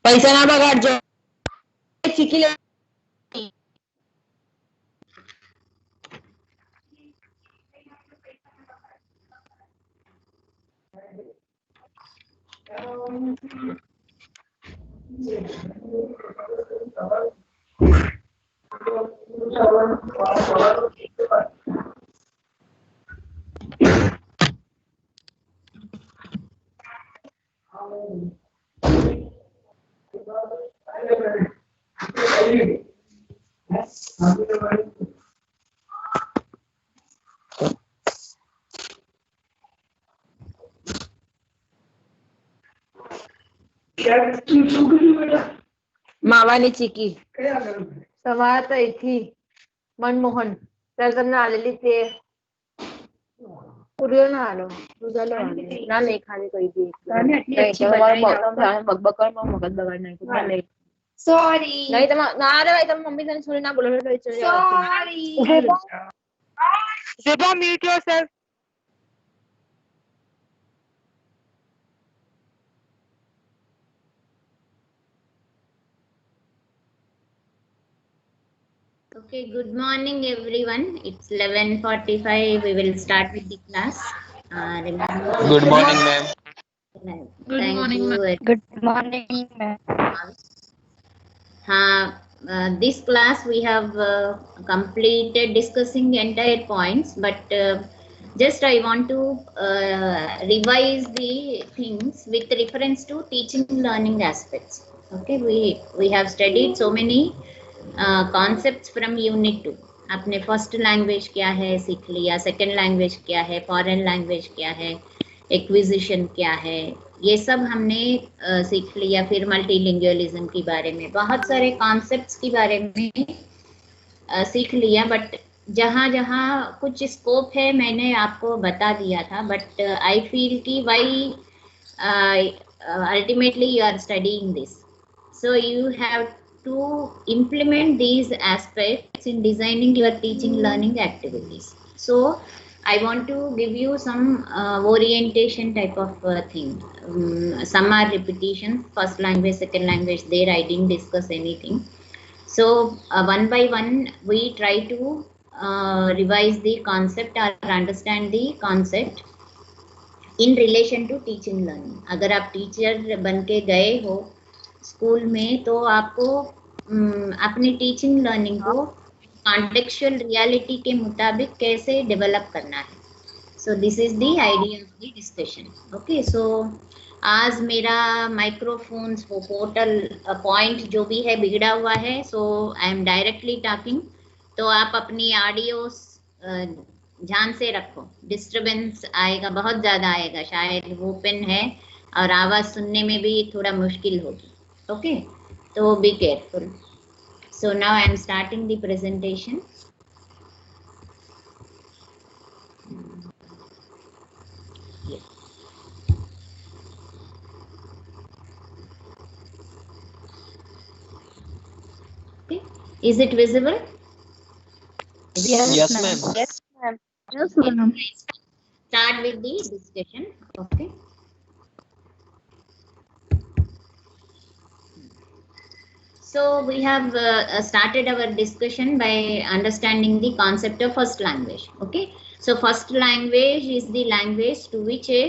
पैसा ना बगाड़जो, चीकी ले। मावानी चीकी सवार तो एक ही मनमोहन त्याला તમને આલેલી તે પૂરીઓ ના આલો દૂધાલો ના નહીં ખાલી કહી દી બકબકરમાં મગજ બગાડ નાખ્યું ના નહીં Sorry. નહીં તમે ના રે ભાઈ તમે મમ્મી તને છોડી ના બોલો તો ચલે જાઓ Sorry. Zeba, mute yourself. Okay, good morning everyone. It's 11:45. We will start with the class. Good morning, ma'am. Good morning, ma'am. Good morning, ma'am. This class we have completed discussing entire points, but just I want to revise the things with reference to teaching learning aspects. Okay, we have studied so many concepts from unit 2. आपने first language क्या है सीख लिया, second language क्या है, foreign language क्या है, acquisition क्या है, ये सब हमने सीख लिया। फिर मल्टीलिंगुअलिज्म के बारे में बहुत सारे कॉन्सेप्ट्स के बारे में सीख लिया, बट जहाँ जहाँ कुछ स्कोप है मैंने आपको बता दिया था, बट आई फील कि why ultimately you are studying this, so you have to implement these aspects in designing your teaching learning activities. So I want to give you some orientation type of thing. Some are repetition, first language, second language, there I didn't discuss anything. So one by one we try to revise the concept or understand the concept in relation to teaching learning. अगर आप teacher बन के गए हो school में तो आपको अपनी टीचिंग लर्निंग को कॉन्टेक्चुअल रियलिटी के मुताबिक कैसे डेवलप करना है. So this is the idea of the discussion. Okay, so आज मेरा माइक्रोफोन्स वो पोर्टल पॉइंट जो भी है बिगड़ा हुआ है, सो आई एम डायरेक्टली टॉकिंग, तो आप अपनी ऑडियो ध्यान से रखो. डिस्टरबेंस आएगा, बहुत ज़्यादा आएगा, शायद वो पेन है और आवाज़ सुनने में भी थोड़ा मुश्किल होगी. ओके, तो be careful. So now I am starting the presentation. Is it visible? Yes, ma'am. Yes, ma'am. Yes, ma'am. Start with the discussion. Okay. So we have started our discussion by understanding the concept of first language. Okay. So first language is the language to which a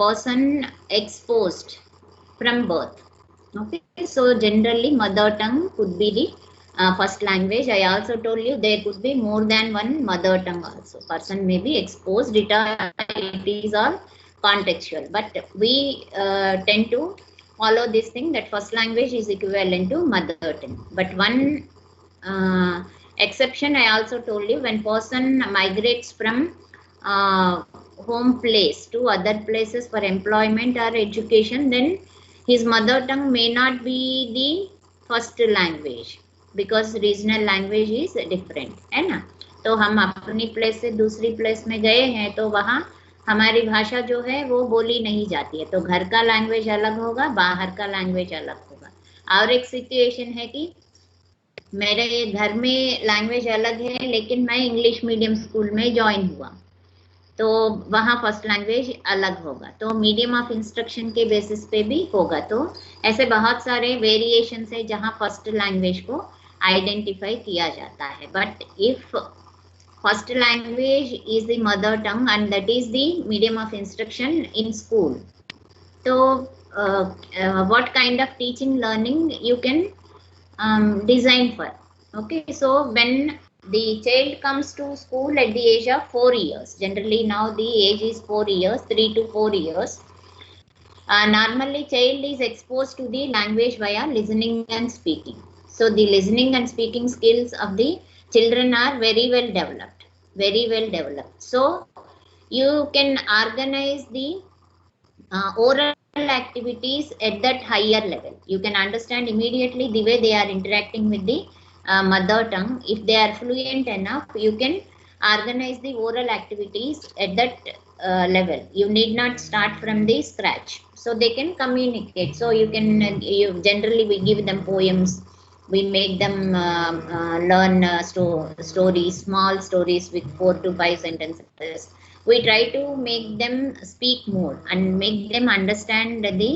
person exposed from birth. Okay. So generally mother tongue could be the first language. I also told you there could be more than one mother tongue also. Person may be exposed, it is all contextual, but we tend to follow this thing that first language is equivalent to mother tongue. But one exception I also told you, when person migrates from home place to other places for employment or education, then his mother tongue may not be the first language because regional language is different, है ना. तो हम अपनी place से दूसरी place में गए हैं तो वहाँ हमारी भाषा जो है वो बोली नहीं जाती है, तो घर का लैंग्वेज अलग होगा, बाहर का लैंग्वेज अलग होगा. और एक सिचुएशन है कि मेरे घर में लैंग्वेज अलग है लेकिन मैं इंग्लिश मीडियम स्कूल में ज्वाइन हुआ, तो वहाँ फर्स्ट लैंग्वेज अलग होगा, तो मीडियम ऑफ इंस्ट्रक्शन के बेसिस पे भी होगा। तो ऐसे बहुत सारे वेरिएशन है जहाँ फर्स्ट लैंग्वेज को आइडेंटिफाई किया जाता है। But if first language is the mother tongue and that is the medium of instruction in school, so what kind of teaching learning you can design for? Okay, so when the child comes to school at the age of 4 years, generally now the age is 4 years, 3 to 4 years, normally child is exposed to the language via listening and speaking. So the listening and speaking skills of the children are very well developed, very well developed. So you can organize the oral activities at that higher level. You can understand immediately the way they are interacting with the mother tongue. If they are fluent enough, you can organize the oral activities at that level. You need not start from the scratch, so they can communicate. So you can generally we give them poems, we make them learn stories, small stories with 4 to 5 sentences. We try to make them speak more and make them understand the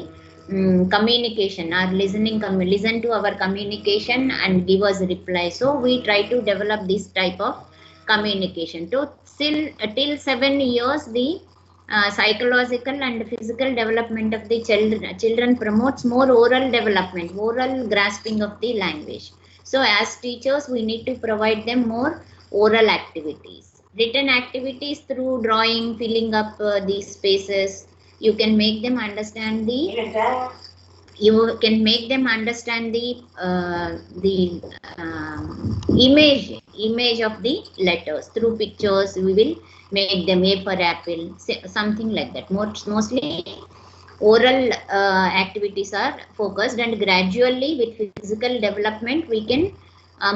communication or listen to our communication and give us reply. So we try to develop this type of communication. So till 7 years the psychological and physical development of the children promotes more oral development, oral grasping of the language. So as teachers we need to provide them more oral activities. Written activities through drawing, filling up these spaces, you can make them understand the image of the letters through pictures. We will make them A for apple, something like that. Mostly oral activities are focused, and gradually with physical development we can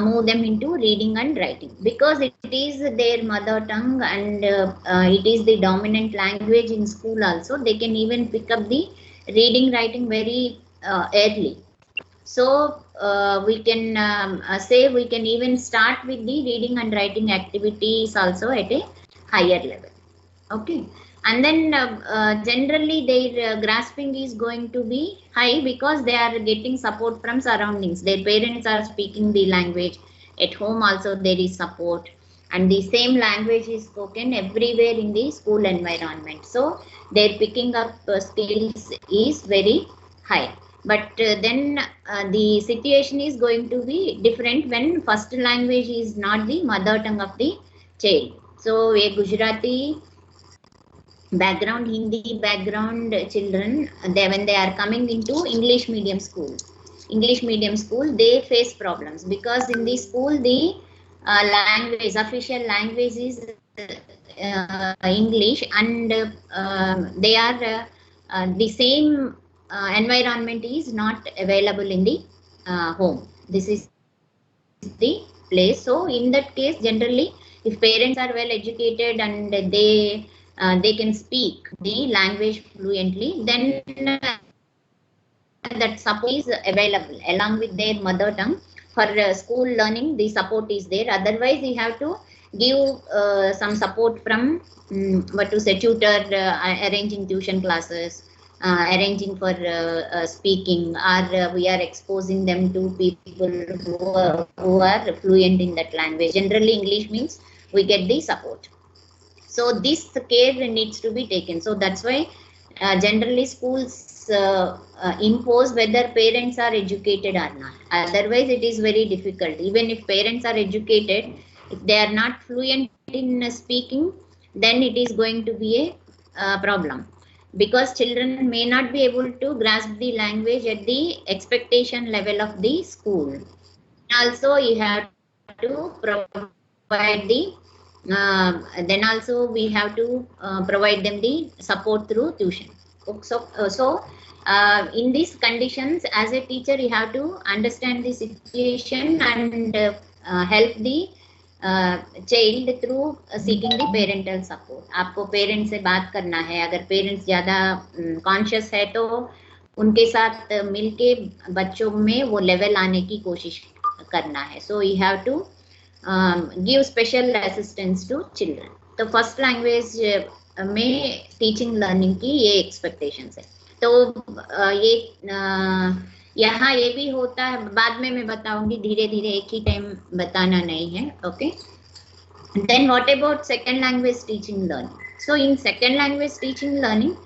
move them into reading and writing, because it is their mother tongue and it is the dominant language in school also. They can even pick up the reading writing very early. So we can say we can even start with the reading and writing activities also at a higher level. Okay, and then generally their grasping is going to be high because they are getting support from surroundings. Their parents are speaking the language, at home also there is support, and the same language is spoken everywhere in the school environment. So their picking up skills is very high. But then the situation is going to be different when first language is not the mother tongue of the child. So a Gujarati background, Hindi background children, when they are coming into English medium school, they face problems, because in the school the official language is English, and they are the same environment is not available in the home. This is the place. So in that case, generally if parents are well educated and they can speak the language fluently, then that support is available along with their mother tongue. For school learning, the support is there. Otherwise you have to give some support from tutor, arranging tuition classes, arranging for speaking, or we are exposing them to people who are fluent in that language. Generally English means we get the support. So this care needs to be taken. So that's why generally schools impose whether parents are educated or not. Otherwise it is very difficult. Even if parents are educated, if they are not fluent in speaking, then it is going to be a problem, because children may not be able to grasp the language at the expectation level of the school. Also you have to provide the then also we have to provide them the support through tuition. So in these conditions, as a teacher you have to understand the situation and help the child through seeking the parental support. आपको parents से बात करना है. अगर parents ज़्यादा conscious है तो उनके साथ मिलके बच्चों में वो लेवल आने की कोशिश करना है. So you have to give special assistance to children. तो फर्स्ट लैंग्वेज में टीचिंग लर्निंग की ये एक्सपेक्टेशंस है। तो ये यहाँ ये भी होता है, बाद में मैं बताऊंगी, धीरे धीरे, एक ही टाइम बताना नहीं है। Okay, then what about second language teaching learning? So in second language teaching learning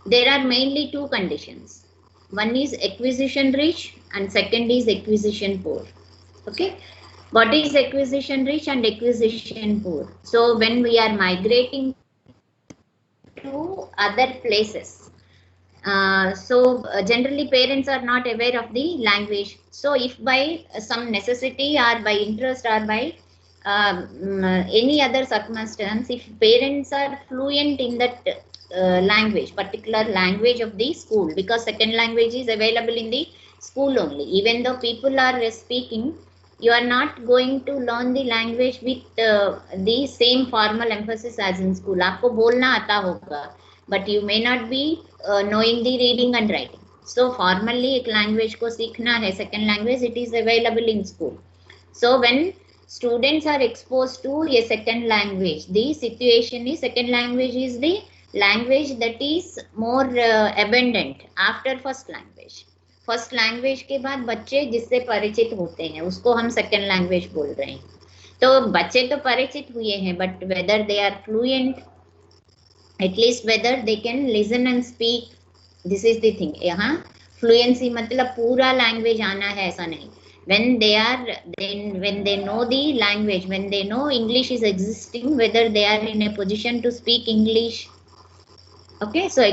there are mainly two conditions. One is acquisition rich and second is acquisition poor. Okay, what is acquisition rich and acquisition poor? So when we are migrating to other places, generally parents are not aware of the language. So if by some necessity or by interest or by any other circumstance, if parents are fluent in that language, particular language of the school, because second language is available in the school only, even though people are speaking, you are not going to learn the language with the same formal emphasis as in school. आपको बोलना आता होगा, but you may not be knowing the reading and writing. So formally एक language को सीखना है, second language, it is available in school. So when students are exposed to a second language, the situation is second language is the language that is more abundant after first language. First language के बाद बच्चे जिससे परिचित होते हैं उसको हम second language बोल रहे हैं। तो बच्चे तो परिचित हुए हैं, but whether they are fluent, at least whether they can listen and speak, this is the thing. यहाँ फ्लुएंसी मतलब पूरा लैंग्वेज आना है ऐसा नहीं। when they are when they know the language, when they know English is existing, whether they are in a position to speak English. Okay, so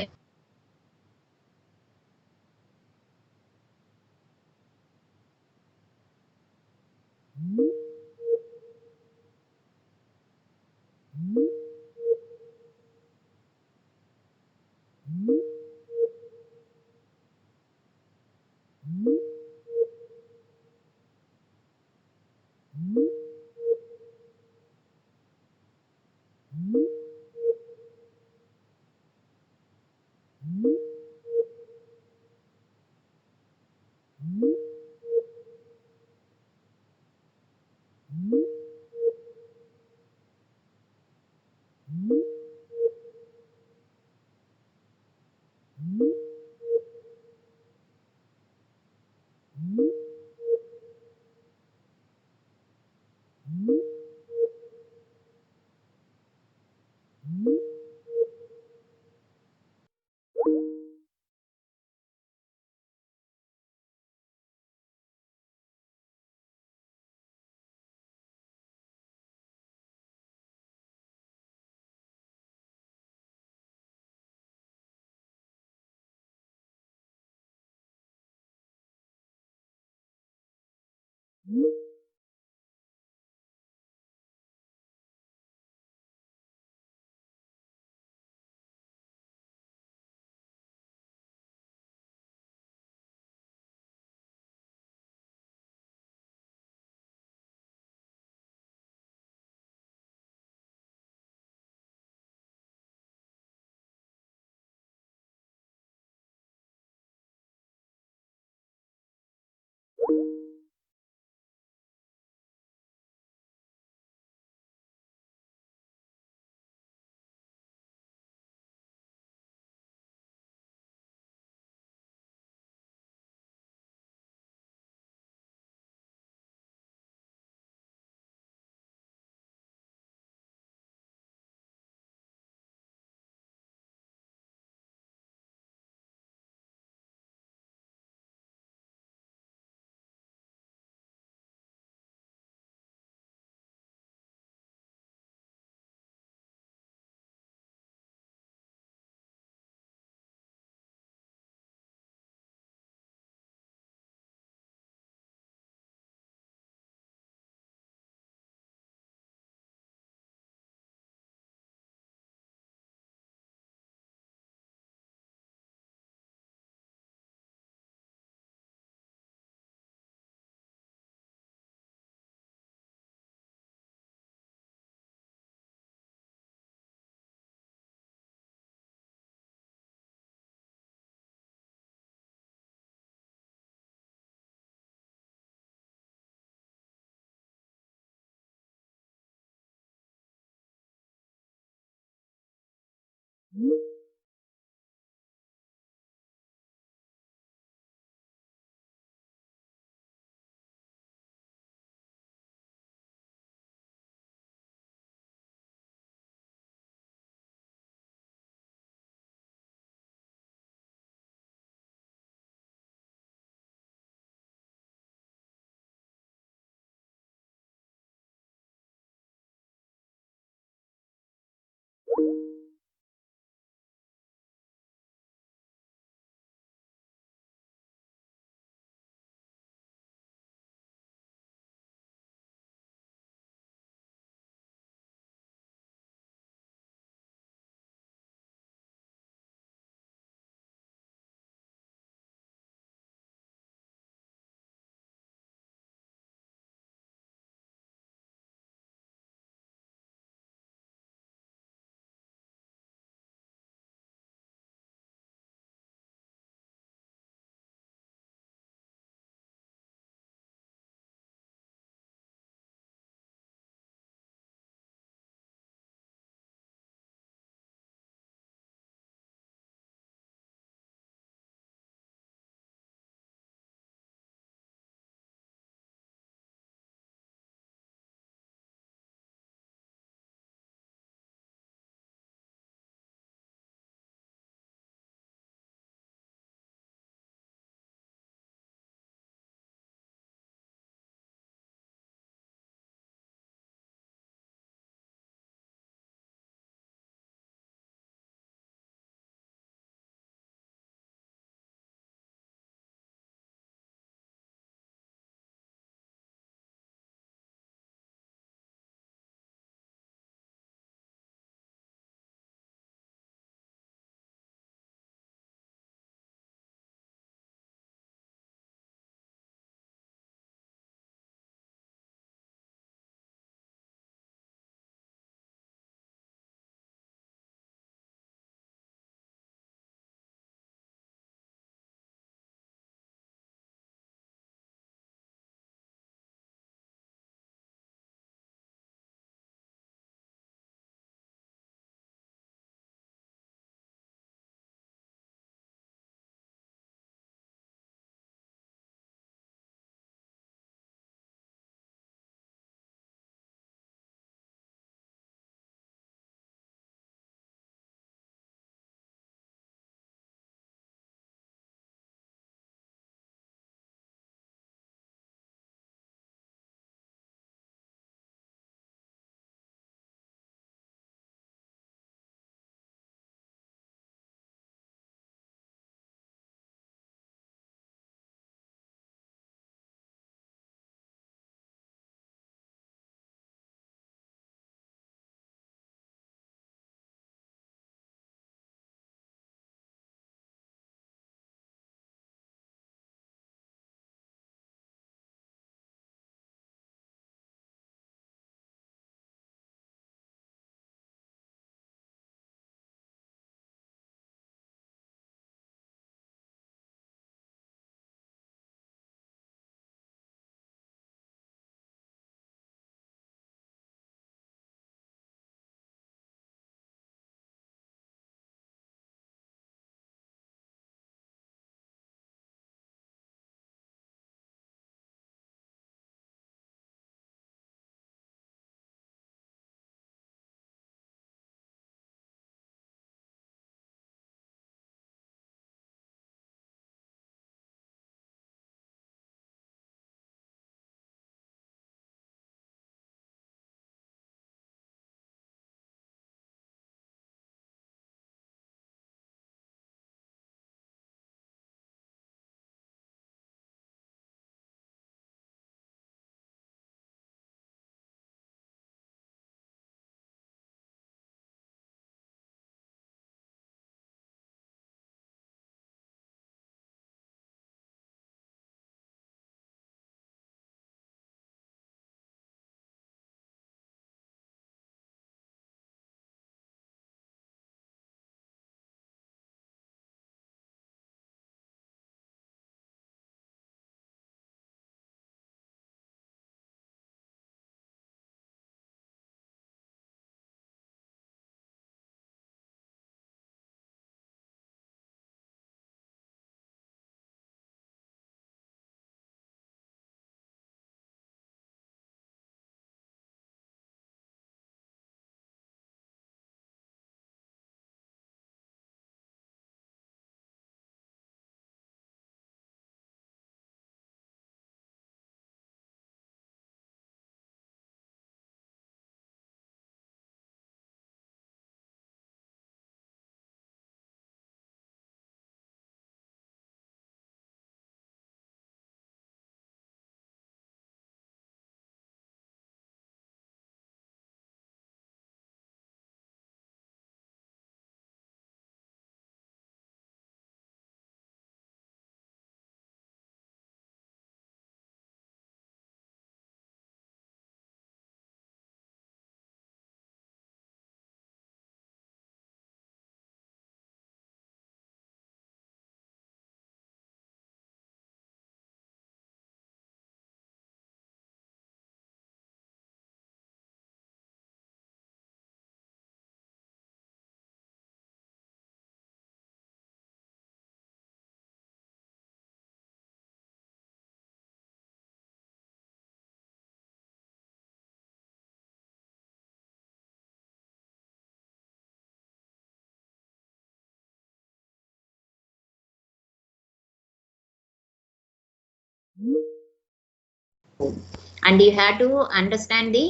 and you have to understand the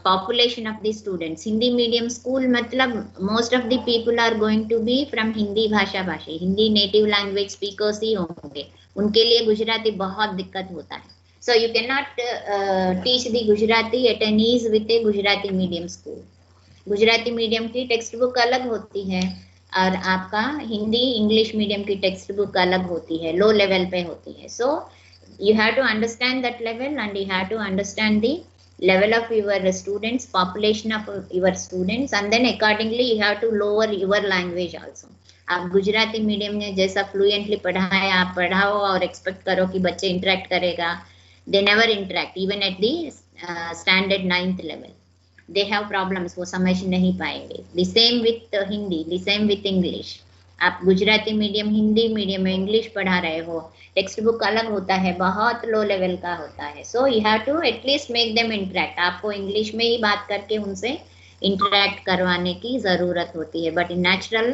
population of the students. Hindi medium school matlab most of the people are going to be from Hindi भाषा भाषी, Hindi native language speakers ही होंगे, उनके लिए गुजराती बहुत दिक्कत होता है. So you cannot teach the Gujarati at an ease with a Gujarati medium school. Gujarati medium की टेक्स्ट बुक अलग होती है और आपका हिंदी इंग्लिश मीडियम की टेक्स्ट बुक अलग होती है, लो लेवल पे होती है. So you have to understand that level and you have to understand the level of your students, population of your students, and then accordingly you have to lower your language also. आप Gujarati medium में जैसा fluently पढ़ा है आप पढ़ाओ और expect करो कि बच्चे इंटरेक्ट करेगा, they never interact even at the standard 9th level. They have problems, वो समझ नहीं पाएंगे. The same with Hindi, the same with English. आप गुजराती मीडियम हिंदी मीडियम में इंग्लिश पढ़ा रहे हो, टेक्स्ट बुक अलग होता है, बहुत लो लेवल का होता है. So you have to at least make them interact. आपको इंग्लिश में ही बात करके उनसे इंटरेक्ट करवाने की जरूरत होती है. But in natural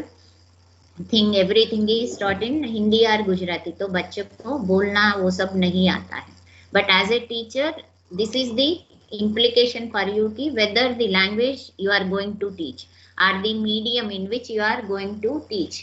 thing everything is taught in Hindi और गुजराती, तो बच्चों को बोलना वो सब नहीं आता है. But as a teacher this is the implication for you ki whether the language you are going to teach or the medium in which you are going to teach.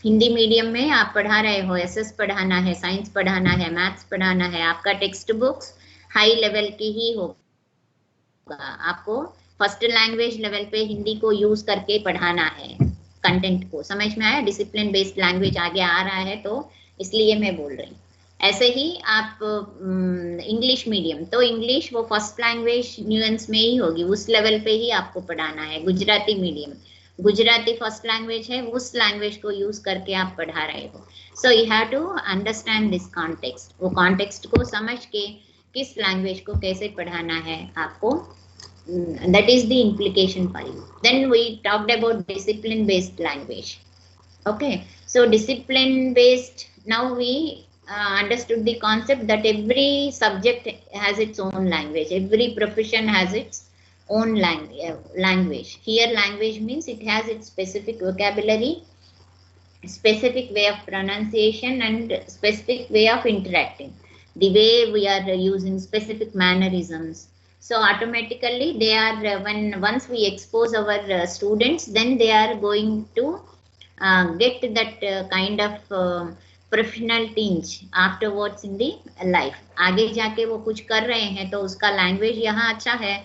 Hindi medium में आप पढ़ा रहे हो, एसएस पढ़ाना है, science पढ़ाना है, maths पढ़ाना है, आपका टेक्स्ट बुक्स हाई लेवल की ही होगा. आपको फर्स्ट लैंग्वेज लेवल पे हिंदी को यूज करके पढ़ाना है. कंटेंट को समझ में आया? डिसिप्लिन बेस्ड लैंग्वेज आगे आ रहा है तो इसलिए मैं बोल रही हूँ. ऐसे ही आप इंग्लिश मीडियम, तो इंग्लिश वो फर्स्ट लैंग्वेज न्यूएंस में ही होगी, उस लेवल पे ही आपको पढ़ाना है. Gujarati medium, Gujarati first language है, उस लैंग्वेज को यूज करके आप पढ़ा रहे हो. So you have to understand this context. वो कॉन्टेक्स्ट को समझ के किस लैंग्वेज को कैसे पढ़ाना है आपको, that is the implication for you. Then we talked about discipline based language. Okay, so discipline based, now we understood the concept that every subject has its own language, every profession has its own language. Here language means it has its specific vocabulary, specific way of pronunciation and specific way of interacting, the way we are using specific mannerisms. So automatically they are once we expose our students, then they are going to get that kind of professional tinge afterwards in the life. आगे जाके वो कुछ कर रहे हैं तो उसका language यहाँ अच्छा है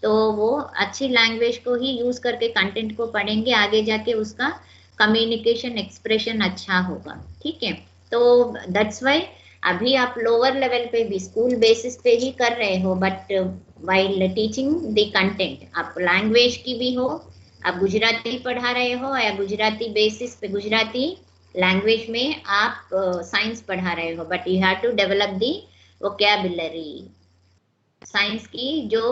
तो वो अच्छी लैंग्वेज को ही यूज करके कंटेंट को पढ़ेंगे, आगे जाके उसका कम्युनिकेशन एक्सप्रेशन अच्छा होगा. ठीक है, तो दैट्स वाई अभी आप लोअर लेवल पे भी स्कूल बेसिस पे ही कर रहे हो, but while teaching the content आप लैंग्वेज की भी हो, आप गुजराती पढ़ा रहे हो या गुजराती बेसिस पे गुजराती लैंग्वेज में आप साइंस पढ़ा रहे हो, but you have to develop the vocabulary. Science की जो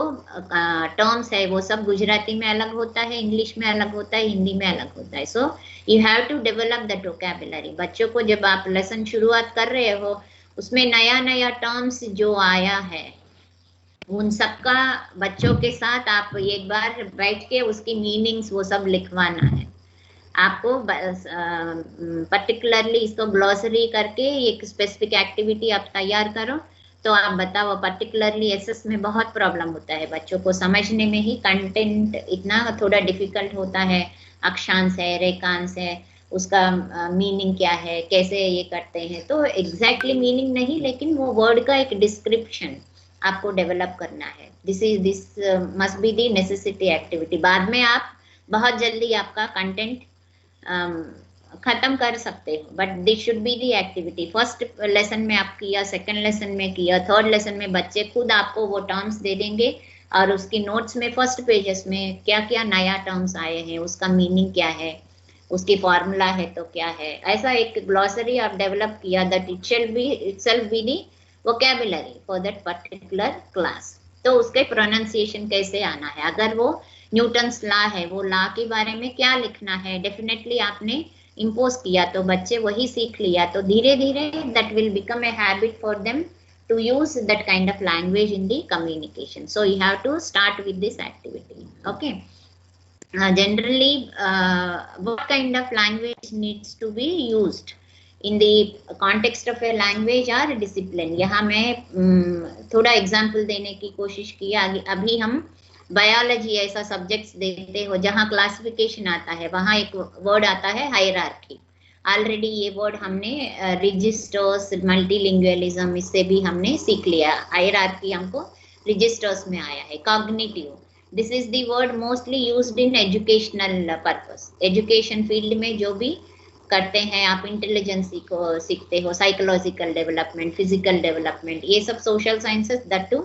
टर्म्स है वो सब गुजराती में अलग होता है, इंग्लिश में अलग होता है, हिंदी में अलग होता है. So you have to develop that vocabulary. बच्चों को जब आप लेसन शुरुआत कर रहे हो उसमें नया नया टर्म्स जो आया है उन सबका बच्चों के साथ आप एक बार बैठ के उसकी मीनिंग्स वो सब लिखवाना है. आपको पर्टिकुलरली इसको ग्लॉसरी करके एक स्पेसिफिक एक्टिविटी आप तैयार करो. तो आप बताओ, पर्टिकुलरली एसएस में बहुत प्रॉब्लम होता है बच्चों को समझने में ही, कंटेंट इतना थोड़ा डिफिकल्ट होता है, अक्षांश है, रेखांश है, उसका मीनिंग क्या है, कैसे ये करते हैं. तो एग्जैक्टली मीनिंग नहीं, लेकिन वो वर्ड का एक डिस्क्रिप्शन आपको डेवलप करना है. This must be the necessity activity. बाद में आप बहुत जल्दी आपका कंटेंट खत्म कर सकते हो, but this should be the activity. First lesson में आप किया, सेकंड लेसन में किया, थर्ड लेसन में बच्चे खुद आपको वो टर्म्स दे देंगे और उसकी नोट्स में फर्स्ट पेजेस में क्या क्या नया टर्म्स आए हैं, उसका मीनिंग क्या है, उसकी फॉर्मूला है तो क्या है, ऐसा एक ग्लॉसरी आप डेवलप किया, that itself be the vocabulary for that particular class. तो उसके प्रोनाउंसिएशन कैसे आना है, अगर वो न्यूटन्स लॉ है, वो लॉ के बारे में क्या लिखना है, डेफिनेटली आपने इम्पोज किया तो बच्चे वही सीख लिया, तो धीरे धीरे that will become a habit for them to use that kind of language in the communication. So you have to start with this activity. Okay. Generally, what kind of language needs to be used in the context of a language or discipline. यहाँ मैं थोड़ा example देने की कोशिश की। अभी हम biology ऐसा सब्जेक्ट्स देते हो जहाँ क्लासिफिकेशन आता है, वहाँ एक वर्ड आता है हायरार्की। ऑलरेडी ये वर्ड हमने रजिस्टर्स, मल्टीलिंगुअलिज्म, इससे भी हमने सीख लिया। हायरार्की हमको रजिस्टर्स में आया है। Cognitive, this is the word mostly used in educational purpose. Education field में जो भी करते हैं आप, इंटेलिजेंस को सीखते हो, साइकोलॉजिकल डेवलपमेंट, फिजिकल डेवलपमेंट, ये सब social sciences that to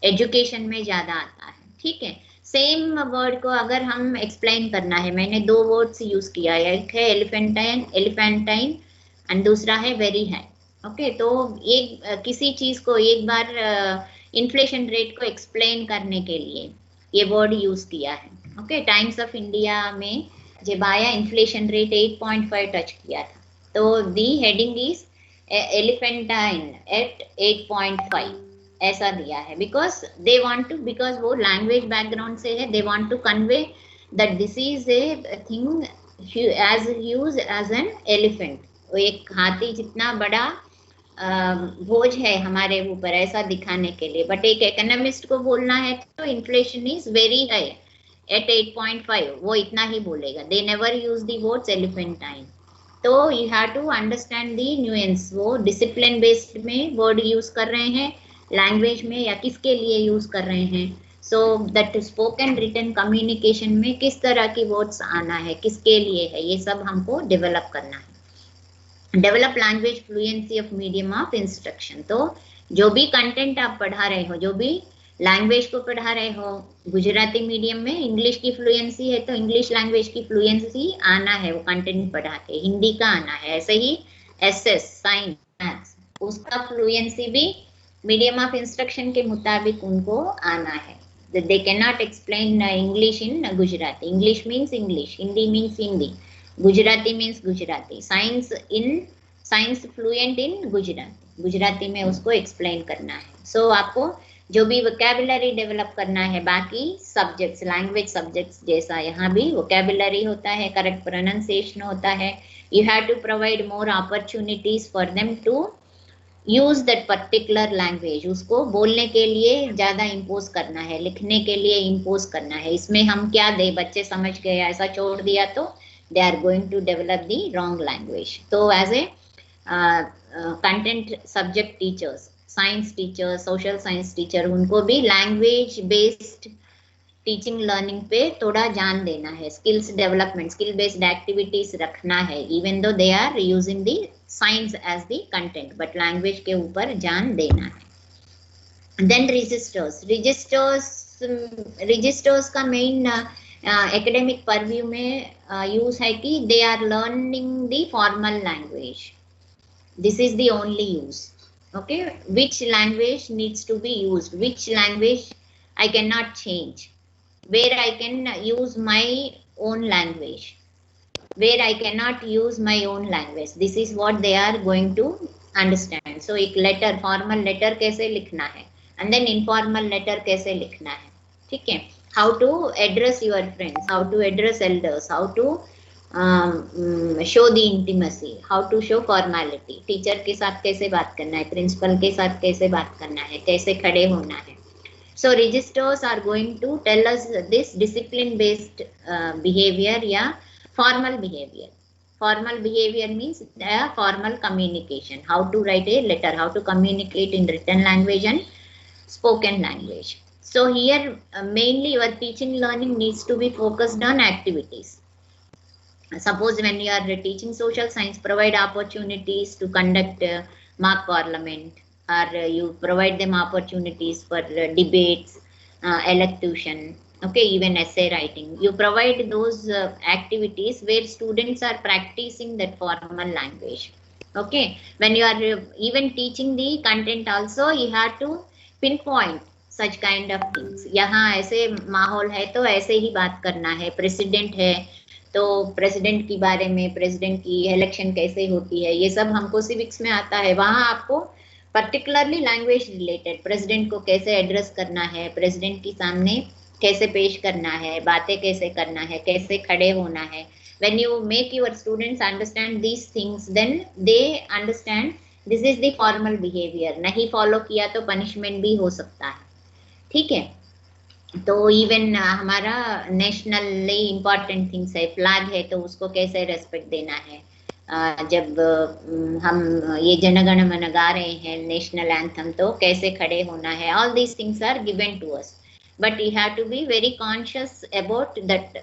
education में ज्यादा आता है। ठीक है, सेम वर्ड को अगर हम एक्सप्लेन करना है, मैंने दो वर्ड्स यूज किया है, एक है एलिफेंटाइन एंड दूसरा है वेरी हाई। ओके, तो एक किसी चीज को एक बार इन्फ्लेशन रेट को एक्सप्लेन करने के लिए ये वर्ड यूज किया है। ओके, टाइम्स ऑफ इंडिया में जब आया इन्फ्लेशन रेट 8.5 टच किया था, तो the heading is elephantine at 8.5 ऐसा दिया है। Because they want to, because वो लैंग्वेज बैकग्राउंड से है, they want to convey that this is a thing as huge as an elephant. वो एक हाथी जितना बड़ा बोझ है हमारे ऊपर, ऐसा दिखाने के लिए। बट एक इकोनॉमिस्ट को बोलना है तो inflation is very high at 8.5, वो इतना ही बोलेगा। They never use the words elephantine. तो you have to understand the nuance. वो डिसिप्लिन बेस्ड में वर्ड यूज कर रहे हैं लैंग्वेज में, या किसके लिए यूज कर रहे हैं। So that spoken written communication में किस तरह की वर्ड्स आना है, किसके लिए है, ये सब हमको डेवलप करना है। Develop language fluency of medium of instruction. तो जो भी कंटेंट आप पढ़ा रहे हो, जो भी लैंग्वेज को पढ़ा रहे हो, गुजराती मीडियम में इंग्लिश की फ्लुएंसी है तो इंग्लिश लैंग्वेज की फ्लुएंसी आना है वो कंटेंट पढ़ा के, हिंदी का आना है। ऐसे ही एसएस, साइंस, मैथ्स, उसका फ्लुएंसी भी मीडियम ऑफ इंस्ट्रक्शन के मुताबिक उनको आना है। They can not explain English in Gujarati. English means English, Hindi means Hindi, Gujarati means Gujarati. Science fluent in Gujarati, Gujarati में उसको एक्सप्लेन करना है। सो आपको जो भी वोकैबुलरी डेवलप करना है, बाकी सब्जेक्ट्स, लैंग्वेज सब्जेक्ट्स जैसा यहाँ भी वोकैबुलरी होता है, करेक्ट प्रोनाउंसिएशन होता है। You have to provide more opportunities for them to use that particular language. उसको बोलने के लिए ज्यादा इम्पोज करना है, लिखने के लिए इम्पोज करना है। इसमें हम क्या दे, बच्चे समझ गए ऐसा छोड़ दिया तो they are going to develop the wrong language. तो as a content subject teachers, science teacher, social science teacher, उनको भी लैंग्वेज बेस्ड टीचिंग लर्निंग पे थोड़ा ध्यान देना है। Skills development, skill based activities रखना है, even though they are using the science as the content, but language के ऊपर ध्यान देना है। देन रजिस्टर्स का मेन एकेडमिक परव्यू में यूज है कि they are learning the formal language. This is the only use. Okay, which language needs to be used, which language I cannot change, where I can use my own language, where I cannot use my own language. This is what they are going to understand. So एक letter, formal letter कैसे लिखना है, and then informal letter कैसे लिखना है, ठीक है। How to address your friends, how to address elders, how to show the intimacy, how to show formality, teacher के साथ कैसे बात करना है, प्रिंसिपल के साथ कैसे बात करना है, कैसे खड़े होना है। So registers are going to tell us this discipline based behavior या formal behavior. Formal behavior means formal communication, how to write a letter, how to communicate in written language and spoken language. So here mainly your teaching learning needs to be focused on activities. Suppose when you are teaching social science, provide opportunities to conduct mock parliament, or you provide them opportunities for debates, elocution, okay, even essay writing. You provide those activities where students are practicing that formal language. Okay, when you are even teaching the content also, you have to pinpoint such kind of things. यहाँ ऐसे माहौल है तो ऐसे ही बात करना है, president है तो प्रेसिडेंट के बारे में, प्रेसिडेंट की इलेक्शन कैसे होती है, ये सब हमको सिविक्स में आता है। वहाँ आपको पर्टिकुलरली लैंग्वेज रिलेटेड, प्रेसिडेंट को कैसे एड्रेस करना है, प्रेसिडेंट के सामने कैसे पेश करना है, बातें कैसे करना है, कैसे खड़े होना है, when you make your students understand these things, then they understand this is the formal behavior. नहीं follow किया तो punishment भी हो सकता है, ठीक है। तो इवन हमारा नेशनली इम्पोर्टेंट थिंग्स है, फ्लैग है तो उसको कैसे रेस्पेक्ट देना है, जब हम ये जनगण मन गा रहे हैं नेशनल एंथम तो कैसे खड़े होना है, all these things are given to us, but you have to be very conscious about that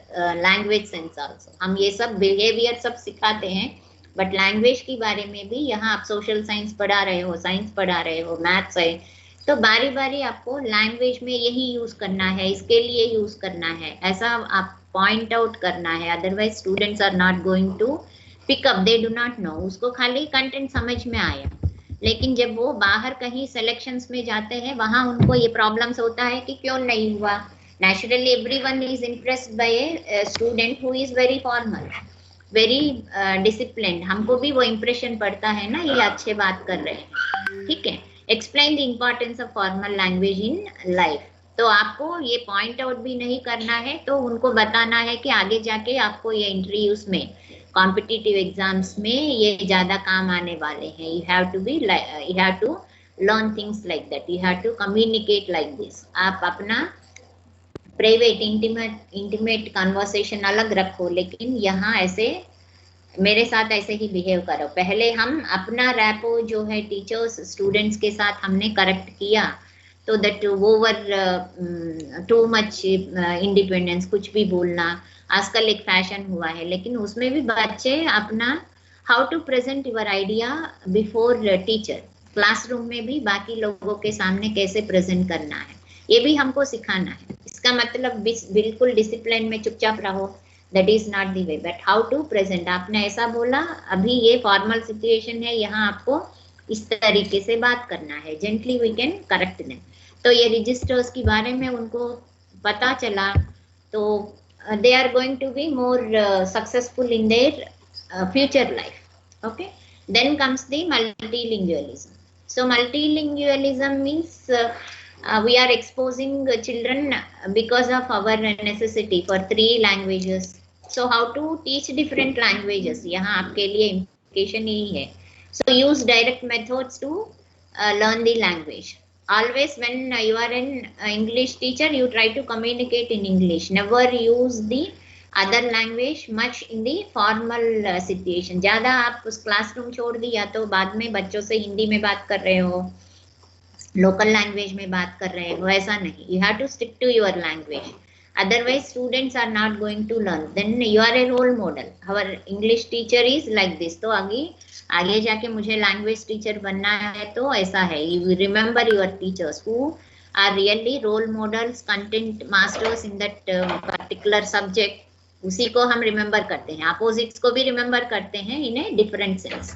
language sense also. हम ये सब बिहेवियर सब सिखाते हैं, बट लैंग्वेज के बारे में भी, यहाँ आप सोशल साइंस पढ़ा रहे हो, साइंस पढ़ा रहे हो, मैथ्स है, तो बारी बारी आपको लैंग्वेज में यही यूज करना है, इसके लिए यूज करना है, ऐसा आप पॉइंट आउट करना है। Otherwise students are not going to pick up, they do not know. उसको खाली कंटेंट समझ में आया, लेकिन जब वो बाहर कहीं सिलेक्शंस में जाते हैं वहां उनको ये प्रॉब्लम्स होता है कि क्यों नहीं हुआ। Naturally everyone is impressed by a student who is very formal, very disciplined, हमको भी वो इम्प्रेशन पड़ता है ना, ये अच्छे बात कर रहे हैं, ठीक है। Explain the importance of formal language in life, तो आपको ये पॉइंट आउट भी नहीं करना है, तो उनको बताना है कि आगे जाके आपको ये इंटरव्यूज में, कॉम्पिटिटिव एग्जाम्स में ये ज्यादा काम आने वाले हैं। You have to be, you have to learn things like that, you have to communicate like this. आप अपना प्राइवेट इंटीमेट कन्वर्सेशन अलग रखो, लेकिन यहाँ ऐसे मेरे साथ ऐसे ही बिहेव करो। पहले हम अपना रैपो जो है टीचर्स स्टूडेंट्स के साथ हमने करेक्ट किया, तो that over too much independence, कुछ भी बोलना आजकल एक फैशन हुआ है, लेकिन उसमें भी बच्चे अपना how to present your idea before teacher, classroom में भी बाकी लोगों के सामने कैसे प्रेजेंट करना है, ये भी हमको सिखाना है। इसका मतलब बिल्कुल डिसिप्लिन में चुपचाप रहो, that is not the way, but how to present. आपने ऐसा बोला, अभी ये फॉर्मल सिचुएशन है, यहाँ आपको इस तरीके से बात करना है, gently we can correct them. तो ये रजिस्टर्स के बारे में उनको पता चला, तो they are going to be more successful in their future life. Okay, then comes the multilingualism. So multilingualism means we are exposing children because of our necessity for 3 languages. So how to teach different languages, यहाँ आपके लिए implication यही है। So use direct methods to learn the language. Always when you are an English teacher, you try to communicate in English. Never use the other language much in the formal situation. ज़्यादा आप उस classroom छोड़ दिया तो बाद में बच्चों से हिंदी में बात कर रहे हो, लोकल लैंग्वेज में बात कर रहे हो, ऐसा नहीं। You have to stick to your language. Otherwise, students are not going to learn. Then you are a role model. Our English teacher is like this. तो आगे जाके मुझे लैंग्वेज टीचर बनना है तो ऐसा है। You remember your teachers who are really role models, content masters in that particular subject, उसी को हम रिमेंबर करते हैं। अपोजिट्स को भी रिमेंबर करते हैं in a different sense.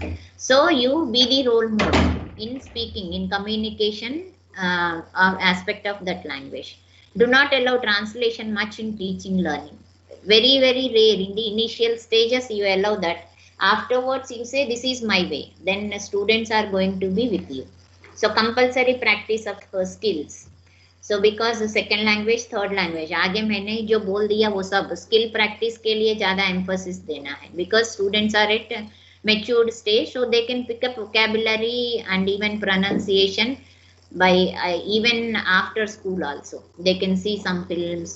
So you be the role model in speaking, in communication aspect of that language. Do not allow translation much in teaching learning. Very rare. In the initial stages you allow that. Afterwards you say this is my way, then students are going to be with you. So compulsory practice of skills. So because the second language, third language, आगे मैंने जो बोल दिया वो सब skill practice के लिए ज़्यादा emphasis देना है, because students are at matured stage, so they can pick up vocabulary and even pronunciation by even after school also. They can see some films,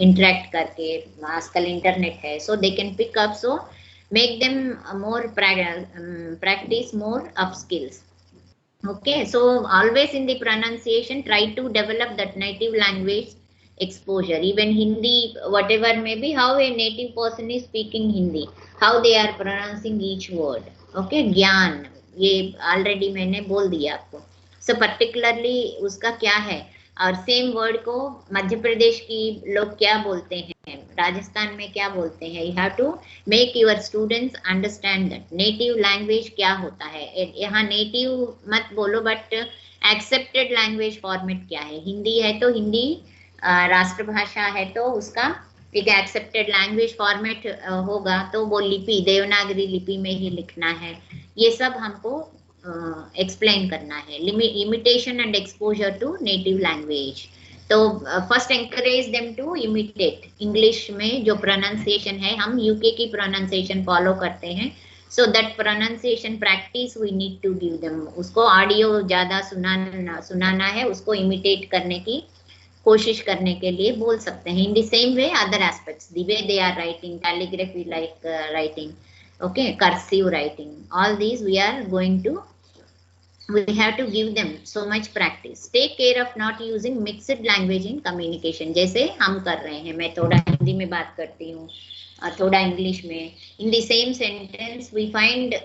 interact करके, आजकल internet है, so they can pick up. So make them more practice more of skills. Okay, so always in the pronunciation try to develop that native language exposure. Even Hindi, whatever may be, how a native person is speaking Hindi, how they are pronouncing each word. Okay, ज्ञान ये already मैंने बोल दिया आपको. So particularly उसका क्या है, और सेम वर्ड को मध्य प्रदेश की लोग क्या बोलते हैं, राजस्थान में क्या बोलते हैं. You have to make your students understand that native language क्या होता है. यहाँ नेटिव मत बोलो, बट एक्सेप्टेड लैंग्वेज फॉर्मेट क्या है. हिंदी है तो हिंदी राष्ट्रभाषा है तो उसका एक एक्सेप्टेड लैंग्वेज फॉर्मेट होगा, तो वो लिपि देवनागरी लिपि में ही लिखना है. ये सब हमको एक्सप्लेन करना है. Imitation and exposure to native language. तो first encourage them to imitate English में जो प्रोनाउंसिएशन है, हम यूके की प्रोनाउंसिएशन फॉलो करते हैं, so that pronunciation practice we need to give them. उसको ऑडियो ज्यादा सुनाना है, उसको इमिटेट करने की कोशिश करने के लिए बोल सकते हैं। In the same way other aspects, the way they are writing, calligraphy like writing, okay, cursive writing, all these we are going to, we have to give them so much practice. Take care of not using mixed language in communication, जैसे हम कर रहे हैं, मैं थोड़ा हिंदी में बात करती हूँ, थोड़ा इंग्लिश में, in the same sentence we find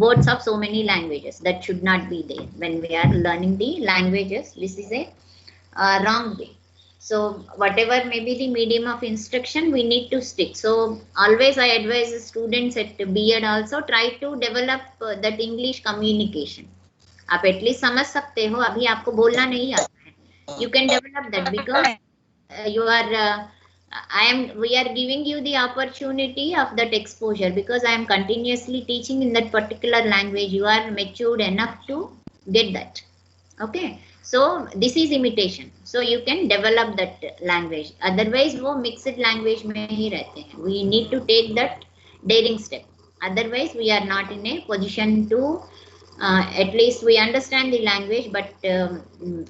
words of so many languages that should not be there when we are learning the languages. This is a wrong way. So whatever may be the medium of instruction, we need to stick. So always I advise students at B.Ed also, try to develop that English communication. आप at least समझ सकते हो, अभी आपको बोलना नहीं आता है, you can develop that because you are we are giving you the opportunity of that exposure, because I am continuously teaching in that particular language. You are matured enough to get that. Okay, so this is imitation, so you can develop that language. Otherwise वो mixed language में ही रहते हैं. We need to take that daring step, otherwise we are not in a position to at least we understand the language, but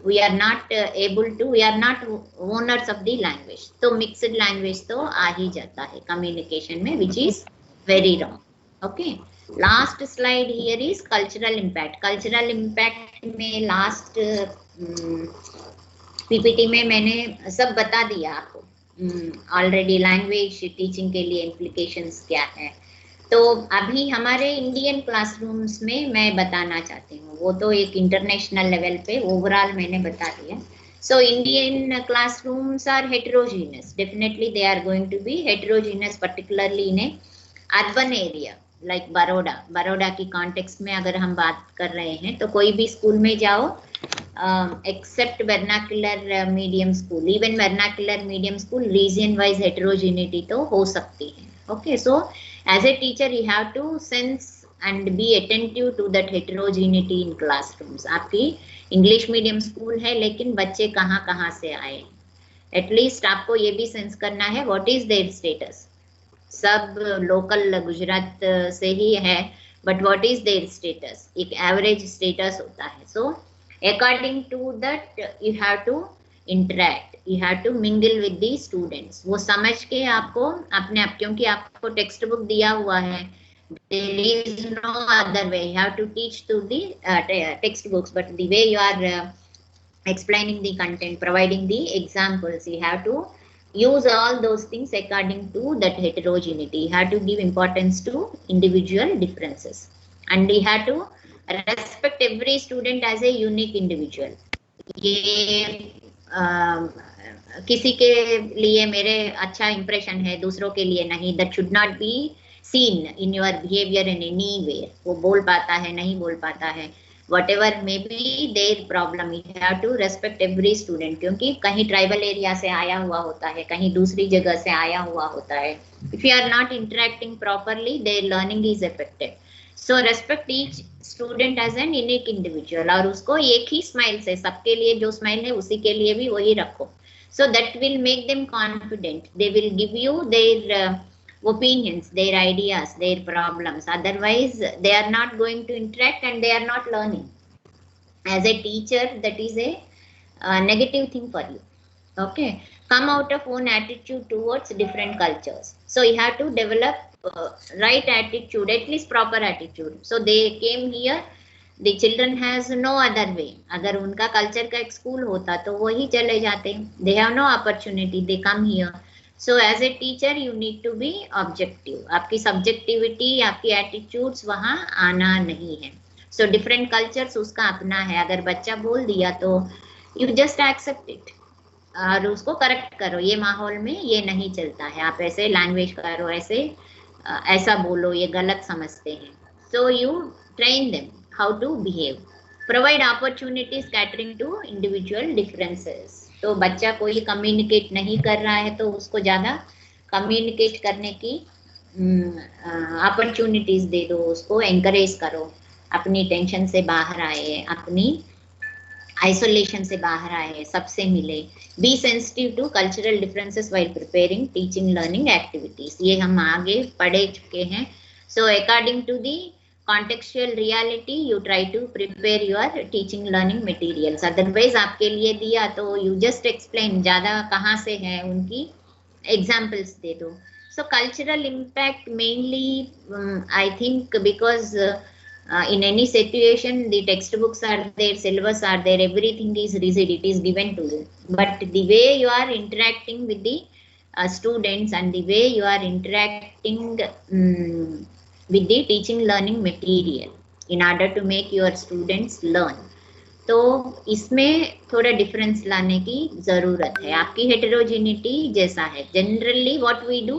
we are not able to, we are not owners of the language. तो mixed language तो आ ही जाता है communication में, which is very wrong. Okay, last slide here is cultural impact. Cultural impact में last PPT में मैंने सब बता दिया आपको ऑलरेडी, लैंग्वेज टीचिंग के लिए इम्प्लीकेशंस क्या है। तो अभी हमारे इंडियन क्लासरूम्स में मैं बताना चाहती हूँ, वो तो एक इंटरनेशनल लेवल पे ओवरऑल मैंने बता दिया। So Indian classrooms are heterogeneous. Definitely they are going to be heterogeneous, particularly in a urban area like Baroda. Baroda की context में अगर हम बात कर रहे हैं तो कोई भी स्कूल में जाओ, except vernacular medium school, even vernacular medium school region wise heterogeneity तो हो सकती है. Okay, so as a teacher you have to sense and be attentive to that heterogeneity in classrooms. आपकी इंग्लिश मीडियम स्कूल है लेकिन बच्चे कहाँ कहाँ से आए, एटलीस्ट आपको ये भी सेंस करना है व्हाट इज देयर स्टेटस। सब लोकल गुजरात से ही है, but what is their status, एक एवरेज स्टेटस होता है। So according to that you have to interact, you have to mingle with the students. वो समझ के आपको अपने आप, क्योंकि आपको टेक्स्ट बुक दिया हुआ है, there is no other way. You have to teach to the textbooks, but the way you are explaining the content, providing the examples, you have to use all those things according to that heterogeneity. You have to give importance to individual differences, and you have to respect every student as a unique individual. ये किसी के लिए मेरे अच्छा impression है, दूसरों के लिए नहीं. That should not be seen in your behavior in any way. वो बोल पाता है, नहीं बोल पाता है, whatever may be their problem, you have to respect every student. क्योंकि कहीं ट्राइबल एरिया से आया हुआ होता है, कहीं दूसरी जगह से आया हुआ होता है. If you are not interacting properly, their learning is affected. So respect each student as an unique individual. और उसको एक ही स्माइल से, सबके लिए जो स्माइल है उसी के लिए भी वही रखो. So that will make them confident. They will give you their opinions, their ideas, their problems. Otherwise they are not going to interact and they are not learning. As a teacher, that is a negative thing for you. Okay, come out of own attitude towards different cultures. So you have to develop right attitude, at least proper attitude. So they came here, the children has no other way. अगर उनका culture का एक school होता तो वही चले जाते. They have no opportunity, they come here. So as a teacher you need to be objective. आपकी subjectivity, आपकी attitudes वहाँ आना नहीं है. So different cultures उसका अपना है. अगर बच्चा बोल दिया तो you just accept it और उसको करेक्ट करो. ये माहौल में ये नहीं चलता है, आप ऐसे लैंग्वेज करो, ऐसा बोलो, ये गलत समझते हैं. So you train them how to behave. Provide opportunities catering to individual differences. तो बच्चा कोई कम्युनिकेट नहीं कर रहा है तो उसको ज़्यादा कम्युनिकेट करने की अपॉर्चुनिटीज दे दो, उसको एंकरेज करो, अपनी टेंशन से बाहर आए, अपनी आइसोलेशन से बाहर आए, सबसे मिले। Be sensitive to cultural differences while preparing teaching learning activities, ये हम आगे पढ़े चुके हैं। So according to the contextual reality you try to prepare your teaching learning materials, otherwise आपके लिए दिया तो you just explain, ज्यादा कहाँ से है उनकी examples दे दो। So cultural impact mainly I think because in any situation the textbooks are there, syllabus are there, everything is rigid, it is given to you, but the way you are interacting with the students and the way you are interacting with the teaching learning material in order to make your students learn, तो इसमें थोड़ा difference लाने की जरूरत है। आपकी heterogeneity जैसा है, generally what we do,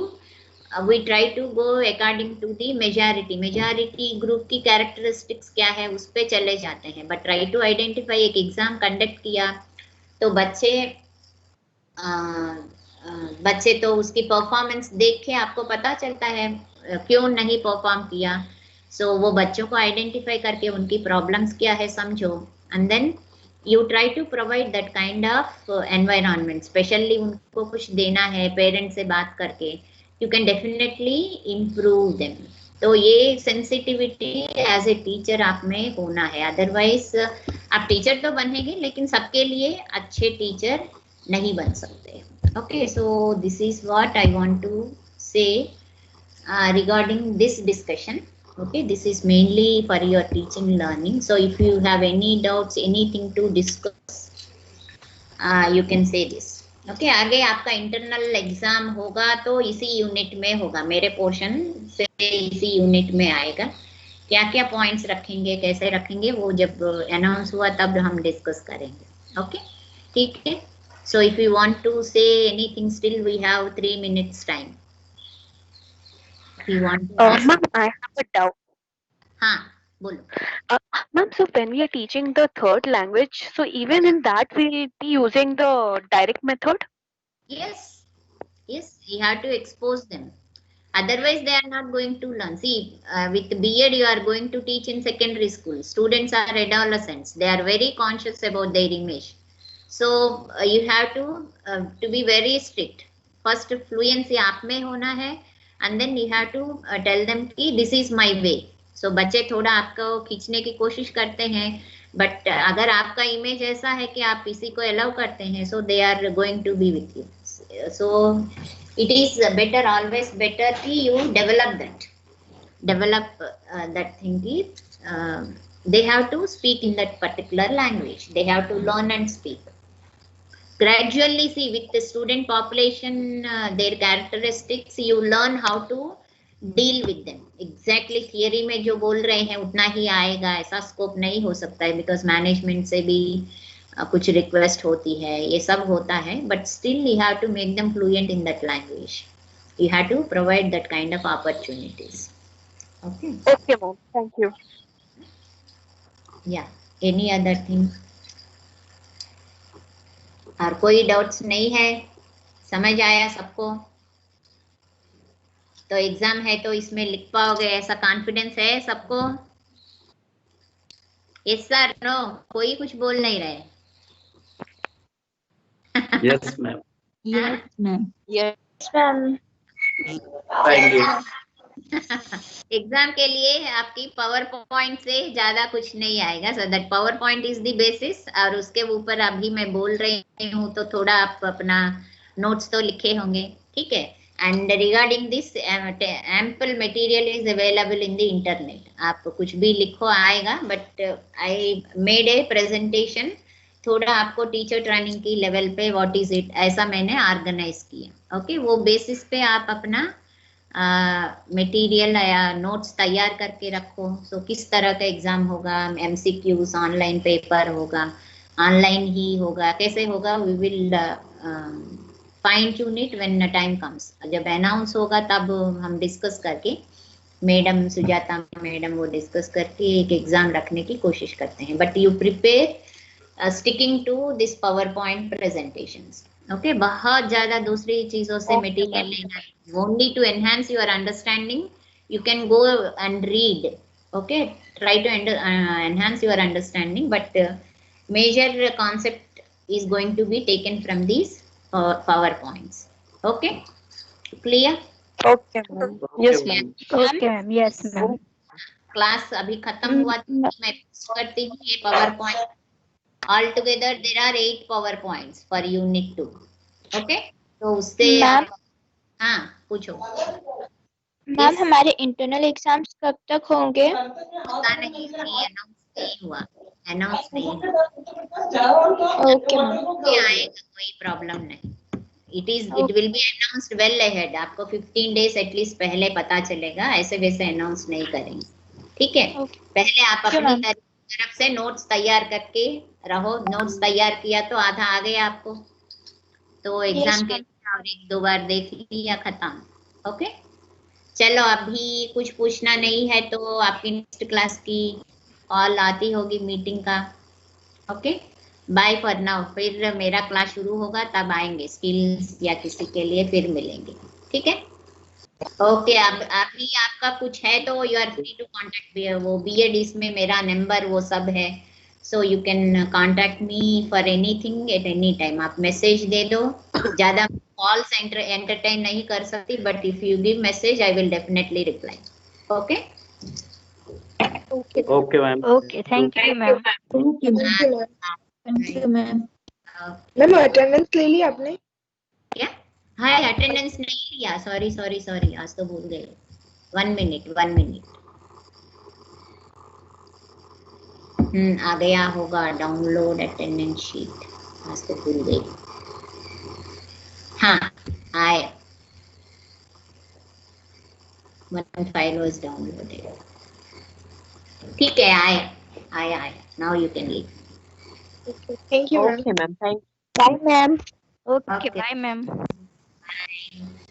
we try to go according to the majority group की कैरेक्टरिस्टिक्स क्या है उस पे चले जाते हैं, बट ट्राई टू आइडेंटिफाई। एक एग्जाम कंडक्ट किया तो बच्चे तो उसकी परफॉर्मेंस देख के आपको पता चलता है क्यों नहीं परफॉर्म किया। सो वो बच्चों को आइडेंटिफाई करके उनकी प्रॉब्लम्स क्या है समझो, and then you try to provide that kind of environment, specially उनको कुछ देना है पेरेंट्स से बात करके, you can definitely improve them. तो ये सेंसिटिविटी एज ए टीचर आप में होना है, अदरवाइज आप टीचर तो बनेंगे लेकिन सबके लिए अच्छे टीचर नहीं बन सकते। Okay, so this is what I want to say regarding this discussion. Okay, this is mainly for your teaching learning. So if you have any doubts, anything to discuss, you can say this. Okay, आगे आपका internal exam होगा तो इसी unit में होगा, मेरे portion से इसी यूनिट में आएगा। क्या क्या पॉइंट्स रखेंगे, कैसे रखेंगे, वो जब अनाउंस हुआ तब हम डिस्कस करेंगे। ओके, ठीक है। So if you want to say anything, still we have 3 minutes time. If you want to ask. Ma'am, I have a doubt. हाँ, बोलो। Ma'am, so when we are teaching the third language, so even in that we'll be using the direct method? Yes, yes, you have to expose them. Otherwise, they are not going to learn. See, with B.Ed, you are going to teach in secondary school. Students are adolescents. They are very conscious about their image. So you have to be very strict. First fluency आप में होना है, and then you have to tell them कि this is my way. So बच्चे थोड़ा आपको खींचने की कोशिश करते हैं, but अगर आपका इमेज ऐसा है कि आप किसी को अलाउ करते हैं, so they are going to be with you. So it is better, always better कि you develop that thing कि they have to speak in that particular language. They have to learn and speak. Gradually, see, with the student population, their characteristics, you learn how to deal with them. Exactly theory में जो बोल रहे हैं उतना ही आएगा, ऐसा scope नहीं हो सकता है, because management से भी कुछ रिक्वेस्ट होती है, ये सब होता है, but still you have to make them fluent in that language. You have to provide that kind of opportunities. Okay. Okay, ma'am. Thank you. Yeah. Any other thing? और कोई डाउट्स नहीं है? समझ आया सबको? तो एग्जाम है तो इसमें लिख पाओगे, ऐसा कॉन्फिडेंस है सबको? यस सर, नो, कोई कुछ बोल नहीं रहे। Yes, ma'am. Yes, ma'am. Yes, ma'am. Thank you. Exam के लिए आपकी पावर पॉइंट से ज्यादा कुछ नहीं आएगा, so that power point is the basis, और उसके ऊपर अभी मैं बोल रही हूँ तो थोड़ा आप अपना नोट्स तो लिखे होंगे, ठीक है। And regarding this ample material is available in the internet, आप कुछ भी लिखो आएगा, but I made a presentation, थोड़ा आपको टीचर ट्रेनिंग की लेवल पे व्हाट इज इट ऐसा मैंने ऑर्गेनाइज किया। ओके, वो बेसिस पे आप अपना मटेरियल या नोट्स तैयार करके रखो। सो किस तरह का एग्जाम होगा, एमसीक्यूज, ऑनलाइन पेपर होगा, ऑनलाइन ही होगा, कैसे होगा, we will fine tune it when time comes. जब अनाउंस होगा तब हम डिस्कस करके, मैडम सुजाता मैडम वो डिस्कस करके एक एग्जाम रखने की कोशिश करते हैं, but you prepare sticking to this PowerPoint presentations. Okay, बहुत ज्यादा दूसरी चीजों से मटेरियल लेना, only to enhance your understanding you can go and read. Okay, try to enhance your understanding, but major concept is going to be taken from these PowerPoints. Okay, clear? Okay, ma'am. Yes, Clear? ma'am. Okay, ma'am. Yes, ma'am. Class अभी खत्म हुआ तो मैं post करती हूँ ये PowerPoint. All together there are 8 PowerPoints for unit 2. Okay, तो उससे मैम हाँ पूछो. मैम हमारे इंटरनल एग्जाम्स कब तक होंगे? पता नहीं, अनाउंस नहीं हुआ. अनाउंस नहीं हुआ. Okay ma'am. ये आएगा, कोई प्रॉब्लम नहीं. It will be announced well ahead. आपको 15 days एटलीस्ट पहले पता चलेगा. ऐसे वैसे अनाउंस नहीं करेंगे. ठीक है, पहले आप अपनी तरफ से नोट्स तैयार करके रहो. नोट्स तैयार किया तो आधा आ गया आपको, तो एग्जाम के और 1-2 बार देख लिया, खत्म. ओके, चलो अभी कुछ पूछना नहीं है तो आपकी नेक्स्ट क्लास की कॉल आती होगी मीटिंग का. Okay, bye for now. फिर मेरा क्लास शुरू होगा तब आएंगे, स्किल्स या किसी के लिए फिर मिलेंगे. ठीक है, ओके. अब अभी आपका कुछ है तो you are free to contact. वो BEd इसमें मेरा नंबर वो सब है, so you can contact me for anything at any time. आप मैसेज दे दो. ज्यादा कॉल सेंटर एंटरटेन नहीं कर सकती, but if you give message I will definitely reply. Okay, Okay, ma'am. Okay, thank you, ma'am. Thank you ma'am. Ma'am attendance ले ली आपने? क्या? हाँ, अटेंडेंस नहीं लिया. सॉरी, आज तो भूल गए. 1 मिनट. आ गया होगा डाउनलोड अटेंडेंस शीट. आज तो भूल गई. हाँ, आए. One file was downloaded. ठीक है, आए. Now you can leave. Thank you ma'am. Okay, ma'am. Thank bye ma'am. Okay, Okay. bye, ma'am. Bye.